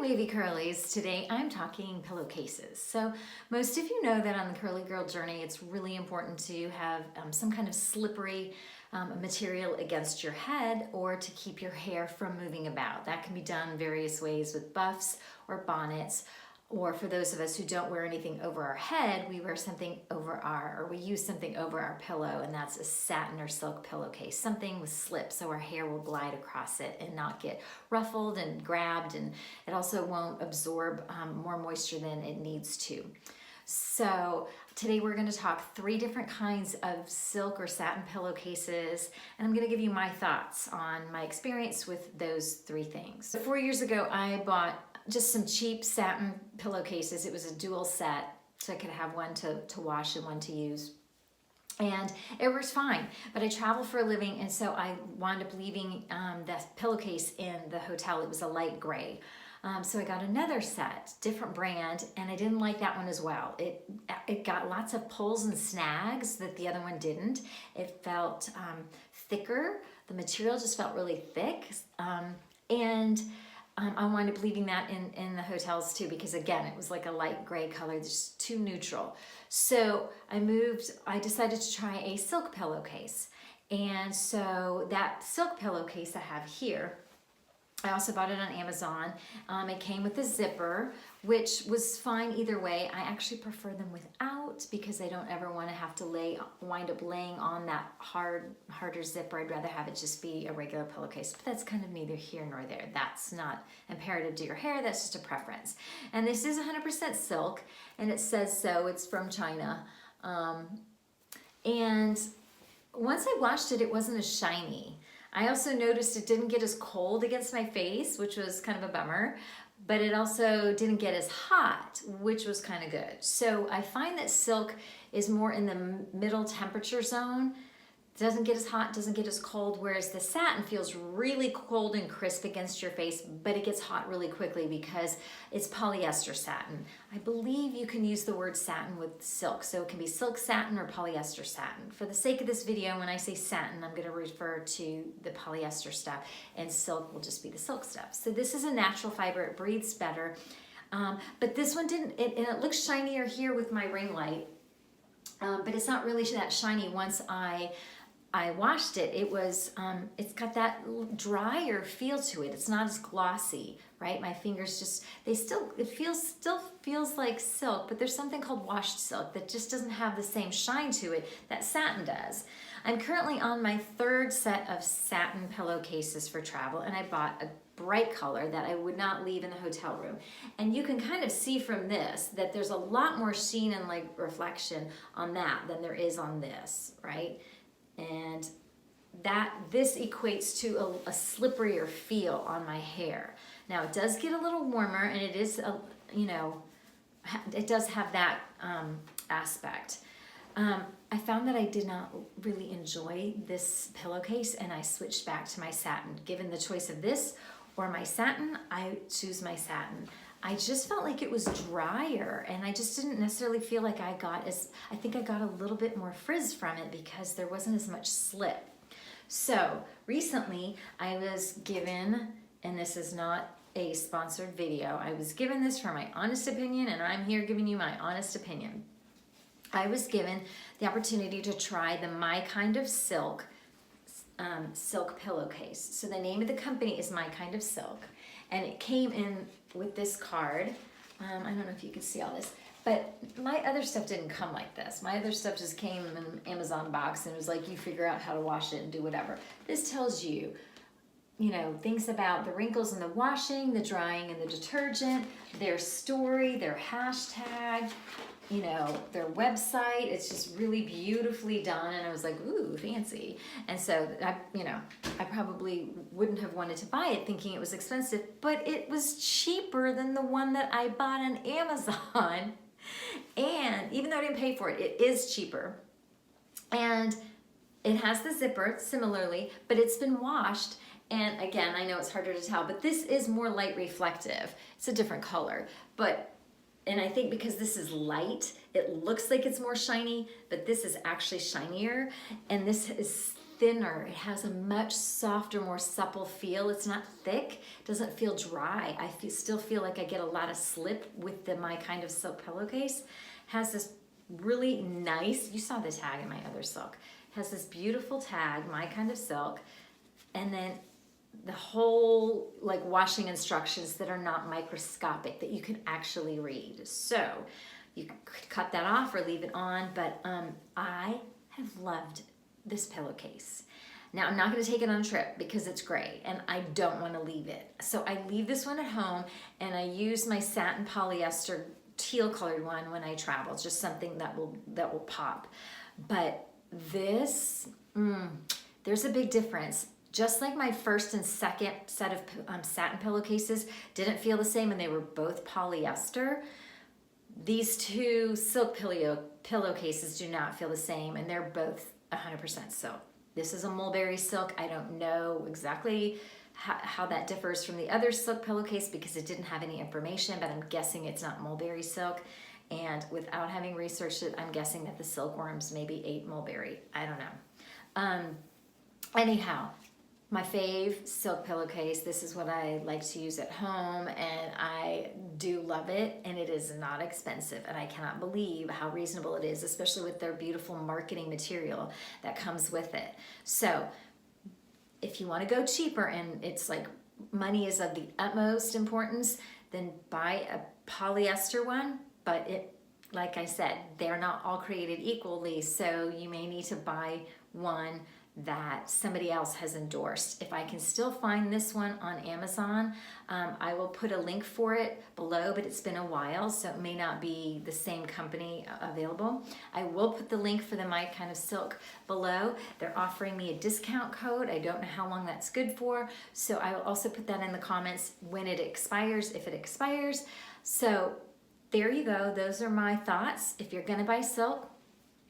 Wavy Curlies. Today I'm talking pillowcases. So most of you know that on the Curly Girl journey it's really important to have some kind of slippery material against your head or to keep your hair from moving about. That can be done various ways with buffs or bonnets, or for those of us who don't wear anything over our head, we wear something over we use something over our pillow, and that's a satin or silk pillowcase, something with slip so our hair will glide across it and not get ruffled and grabbed, and it also won't absorb more moisture than it needs to. So today we're going to talk 3 different kinds of silk or satin pillowcases, and I'm going to give you my thoughts on my experience with those 3 things. 4 years ago I bought just some cheap satin pillowcases. It was a dual set, so I could have one to wash and one to use. And it works fine, but I travel for a living, and so I wound up leaving the pillowcase in the hotel. It was a light gray. So I got another set, different brand, and I didn't like that one as well. It got lots of pulls and snags that the other one didn't. It felt thicker. The material just felt really thick. I wound up leaving that in the hotels too, because again, it was like a light gray color, just too neutral. So I decided to try a silk pillowcase. And so that silk pillowcase I have here, I also bought it on Amazon. It came with a zipper, which was fine either way. I actually prefer them without because I don't ever want to have to wind up laying on that harder zipper. I'd rather have it just be a regular pillowcase, but that's kind of neither here nor there. That's not imperative to your hair, that's just a preference. And this is 100% silk, and it says so. It's from China. And once I washed it, it wasn't as shiny. I also noticed it didn't get as cold against my face, which was kind of a bummer, but it also didn't get as hot, which was kind of good. So I find that silk is more in the middle temperature zone. Doesn't get as hot, doesn't get as cold, whereas the satin feels really cold and crisp against your face, but it gets hot really quickly because it's polyester satin. I believe you can use the word satin with silk, so it can be silk satin or polyester satin. For the sake of this video, when I say satin, I'm going to refer to the polyester stuff, and silk will just be the silk stuff. So this is a natural fiber, it breathes better, but this one didn't, and it looks shinier here with my ring light, but it's not really that shiny once I washed it. It's got that drier feel to it. It's not as glossy, right? My fingers just, it still feels like silk, but there's something called washed silk that just doesn't have the same shine to it that satin does. I'm currently on my 3rd set of satin pillowcases for travel, and I bought a bright color that I would not leave in the hotel room. And you can kind of see from this that there's a lot more sheen and like reflection on that than there is on this, right? And this equates to a slipperier feel on my hair. Now it does get a little warmer, and it is, it does have that aspect. I found that I did not really enjoy this pillowcase, and I switched back to my satin. Given the choice of this or my satin, I choose my satin. I just felt like it was drier, and I just didn't necessarily feel like I think I got a little bit more frizz from it because there wasn't as much slip. So recently I was given, and this is not a sponsored video, I was given this for my honest opinion, and I'm here giving you my honest opinion. I was given the opportunity to try the My Kind of Silk pillowcase. So the name of the company is My Kind of Silk, and it came in with this card. I don't know if you can see all this, but my other stuff didn't come like this. My other stuff just came in an Amazon box, and it was like, you figure out how to wash it and do whatever. This tells you, things about the wrinkles in the washing, the drying, and the detergent, their story, their hashtag, their website. It's just really beautifully done, and I was like, ooh, fancy. And so I probably wouldn't have wanted to buy it thinking it was expensive, but it was cheaper than the one that I bought on Amazon. And even though I didn't pay for it, it is cheaper. And it has the zipper similarly, but it's been washed. And again, I know it's harder to tell, but this is more light reflective. It's a different color, and I think because this is light, it looks like it's more shiny, but this is actually shinier, and this is thinner. It has a much softer, more supple feel. It's not thick, doesn't feel dry. Still feel like I get a lot of slip with my kind of silk pillowcase. Has this really nice, you saw the tag in my other silk, has this beautiful tag, my kind of silk, and then the whole like washing instructions that are not microscopic, that you can actually read. So you could cut that off or leave it on, but I have loved this pillowcase. Now I'm not going to take it on a trip because it's gray and I don't want to leave it. So I leave this one at home and I use my satin polyester teal colored one when I travel. It's just something that will pop. But this, there's a big difference. Just like my first and second set of satin pillowcases didn't feel the same and they were both polyester, these two silk pillowcases do not feel the same and they're both 100% silk. This is a mulberry silk. I don't know exactly how that differs from the other silk pillowcase because it didn't have any information, but I'm guessing it's not mulberry silk. And without having researched it, I'm guessing that the silkworms maybe ate mulberry. I don't know. Anyhow, my fave silk pillowcase, this is what I like to use at home and I do love it and it is not expensive and I cannot believe how reasonable it is, especially with their beautiful marketing material that comes with it. So if you want to go cheaper and it's like money is of the utmost importance, then buy a polyester one, but like I said, they're not all created equally, so you may need to buy one that somebody else has endorsed. If I can still find this one on Amazon, I will put a link for it below, but it's been a while, so it may not be the same company available. I will put the link for the My Kind of Silk below. They're offering me a discount code. I don't know how long that's good for, so I will also put that in the comments when it expires, if it expires. So there you go. Those are my thoughts. If you're gonna buy silk,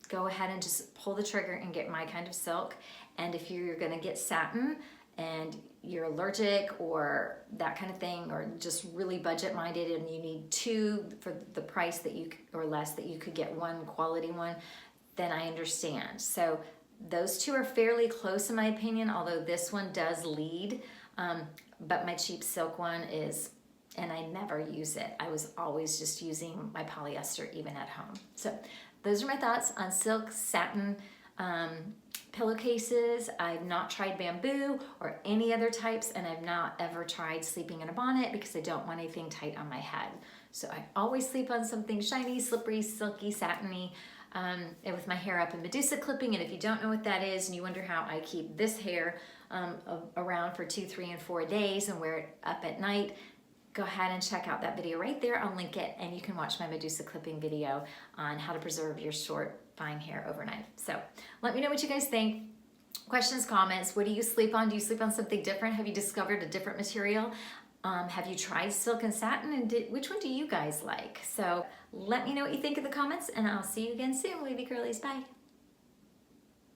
go ahead and just pull the trigger and get My Kind of Silk. And if you're gonna get satin and you're allergic or that kind of thing, or just really budget minded and you need two for the price that you, or less, that you could get one quality one, then I understand. So those two are fairly close in my opinion, although this one does lead, but my cheap silk one is, and I never use it. I was always just using my polyester even at home. So those are my thoughts on silk, satin pillowcases. I've not tried bamboo or any other types, and I've not ever tried sleeping in a bonnet because I don't want anything tight on my head. So I always sleep on something shiny, slippery, silky, satiny, and with my hair up in Medusa clipping. And if you don't know what that is and you wonder how I keep this hair around for 2, 3, and 4 days and wear it up at night, go ahead and check out that video right there. I'll link it, and you can watch my Medusa clipping video on how to preserve your short, fine hair overnight. So let me know what you guys think. Questions, comments. What do you sleep on? Do you sleep on something different? Have you discovered a different material? Have you tried silk and satin, and which one do you guys like? So let me know what you think in the comments, and I'll see you again soon, wavy curlies. Bye.